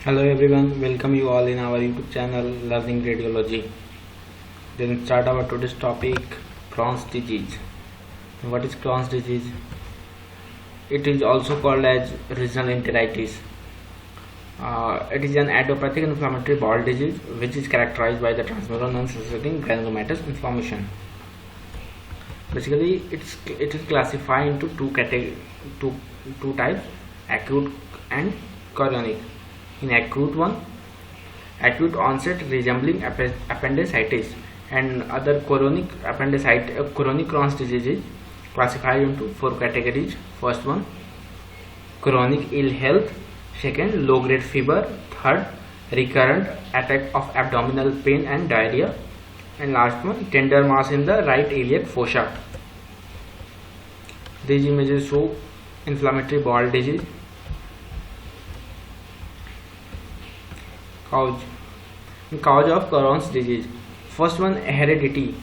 Hello everyone, welcome you all in our YouTube channel Learning Radiology. Then start our today's topic, Crohn's disease. What is Crohn's disease? It is also called as regional enteritis. It is an idiopathic inflammatory bowel disease which is characterized by the transmural non-sensitive granulomatous inflammation. Basically, it is classified into two types, acute and chronic. In acute one, acute onset resembling appendicitis, and other chronic chronic Crohn's disease is classified into four categories. First one, chronic ill health. Second, low grade fever. Third, recurrent attack of abdominal pain and diarrhea. And last one, tender mass in the right iliac fossa. These images show inflammatory bowel disease. Cause of Crohn's disease. First one, heredity.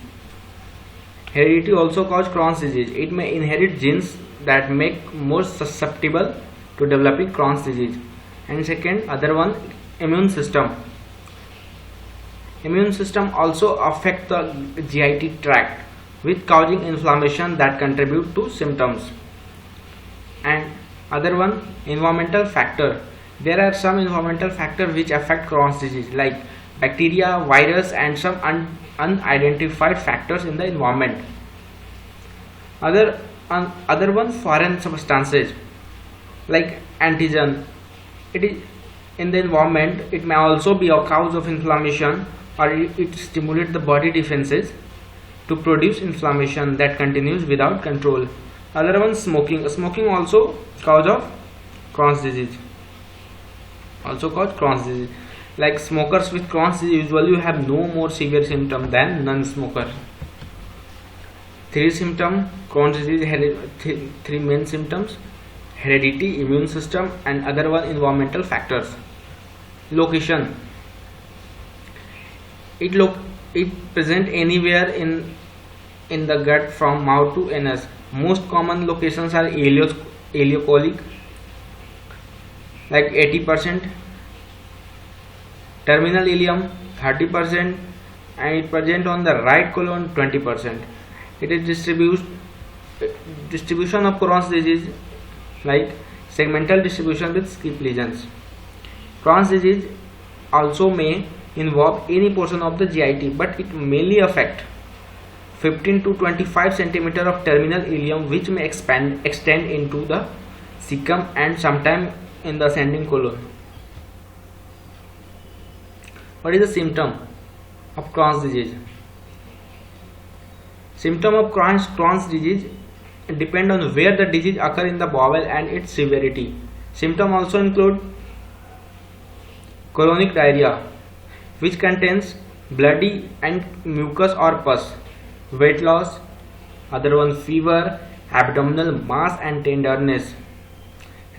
Heredity also causes Crohn's disease. It may inherit genes that make more susceptible to developing Crohn's disease. And second, other one, immune system. Immune system also affect the GIT tract, with causing inflammation that contribute to symptoms. And other one, environmental factor. There are some environmental factors which affect Crohn's disease, like bacteria, virus, and some unidentified factors in the environment. Other one, foreign substances like antigen. It is in the environment. It may also be a cause of inflammation, or it stimulates the body defenses to produce inflammation that continues without control. Other one, smoking. Smoking also cause of Crohn's disease. Like smokers with Crohn's disease usually have no more severe symptoms than non-smoker. Crohn's disease three main symptoms: heredity, immune system, and other one, environmental factors. Location. It present anywhere in the gut from mouth to anus. Most common locations are ileocolic, like 80%, terminal ileum 30%, and it present on the right colon 20%. It is distribution of Crohn's disease, like segmental distribution with skip lesions. Crohn's disease also may involve any portion of the GIT, but it mainly affect 15 to 25 centimeter of terminal ileum, which may extend into the cecum and sometime in the ascending colon. What is the symptom of Crohn's disease? Symptom of Crohn's disease depend on where the disease occur in the bowel and its severity. Symptom also include chronic diarrhea, which contains bloody and mucus or pus, weight loss, other one, fever, abdominal mass and tenderness,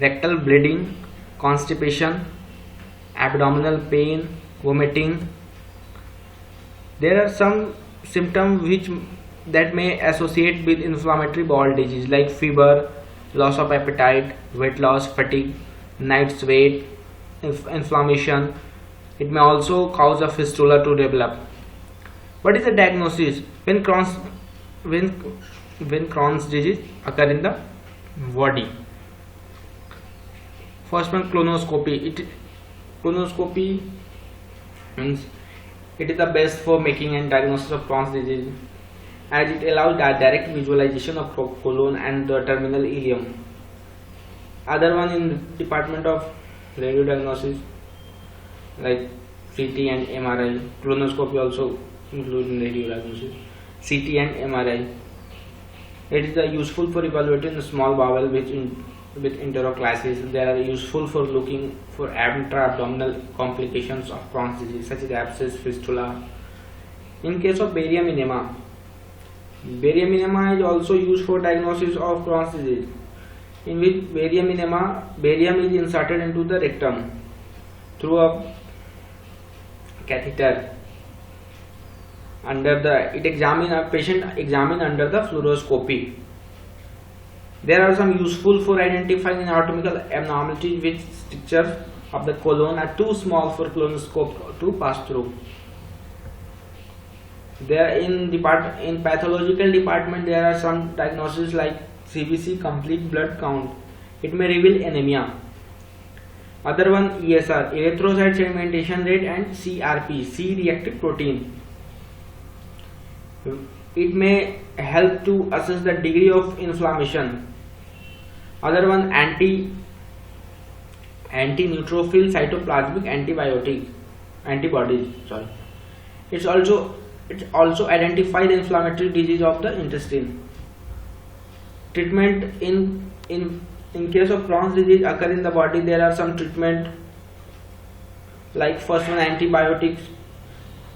rectal bleeding, constipation, abdominal pain, vomiting. There are some symptoms that may associate with inflammatory bowel disease, like fever, loss of appetite, weight loss, fatigue, night sweat, inflammation. It may also cause a fistula to develop. What is the diagnosis when Crohn's disease occur in the body? First one, colonoscopy. Colonoscopy means it is the best for making and diagnosis of Crohn's disease, as it allows direct visualization of colon and the terminal ileum. Other one, in department of radio diagnosis, like CT and MRI. Colonoscopy also included in radio diagnosis. CT and MRI. It is useful for evaluating the small bowel with enteroclasis. They are useful for looking for intra-abdominal complications of Crohn's disease, such as abscess, fistula. In case of barium enema is also used for diagnosis of Crohn's disease, in which barium is inserted into the rectum through a catheter. Patient examined under the fluoroscopy. There are some useful for identifying anatomical abnormalities with stricture of the colon are too small for colonoscope to pass through. There in pathological department there are some diagnoses like CBC, complete blood count. It may reveal anemia. Other one ESR, erythrocyte sedimentation rate, and CRP, C-reactive protein. It may help to assess the degree of inflammation. Other one anti-neutrophil cytoplasmic antibodies. Sorry. It also identify the inflammatory disease of the intestine. Treatment in case of Crohn's disease occur in the body, there are some treatment like first one antibiotics.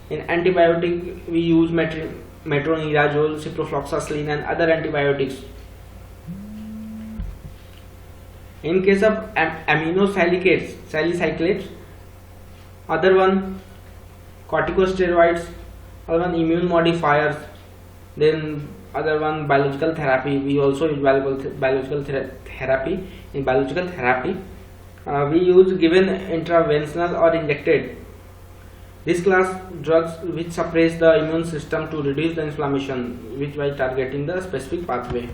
In antibiotic we use metronidazole, ciprofloxacin and other antibiotics. In case of salicylates, other one corticosteroids, other one immune modifiers, then other one biological therapy. We also use biological therapy. In biological therapy, we use given intravenously or injected. This class drugs which suppress the immune system to reduce the inflammation, which by targeting the specific pathway.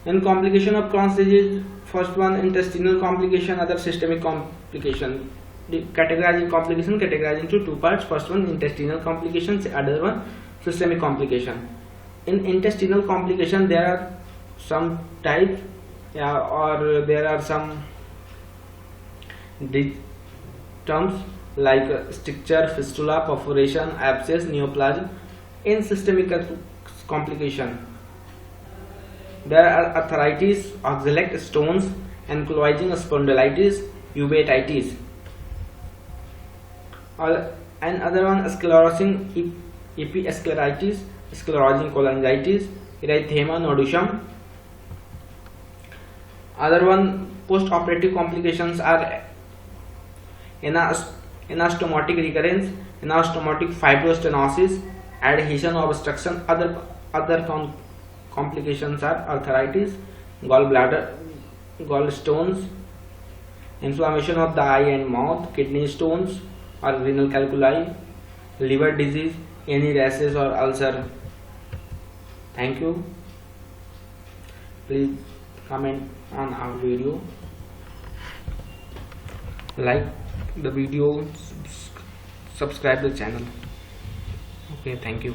In complication of Crohn's disease, first one intestinal complication, other systemic complication. Categorizing complication categorized into two parts. First one intestinal complications, other one systemic complication. In intestinal complication there are some types, or there are some terms like stricture, fistula, perforation, abscess, neoplasm. In systemic complication there are arthritis, oxalate stones, ankylosing spondylitis, uveitis. And other one sclerosing episcleritis, sclerosing cholangitis, erythema nodosum. Other one post-operative complications are anastomotic recurrence, anastomotic fibrostenosis, adhesion or obstruction. Other complications are arthritis, gallbladder, gallstones, inflammation of the eye and mouth, kidney stones or renal calculi, liver disease, any rashes or ulcer. Thank you. Please comment on our video, like the video, subscribe the channel. Okay, thank you.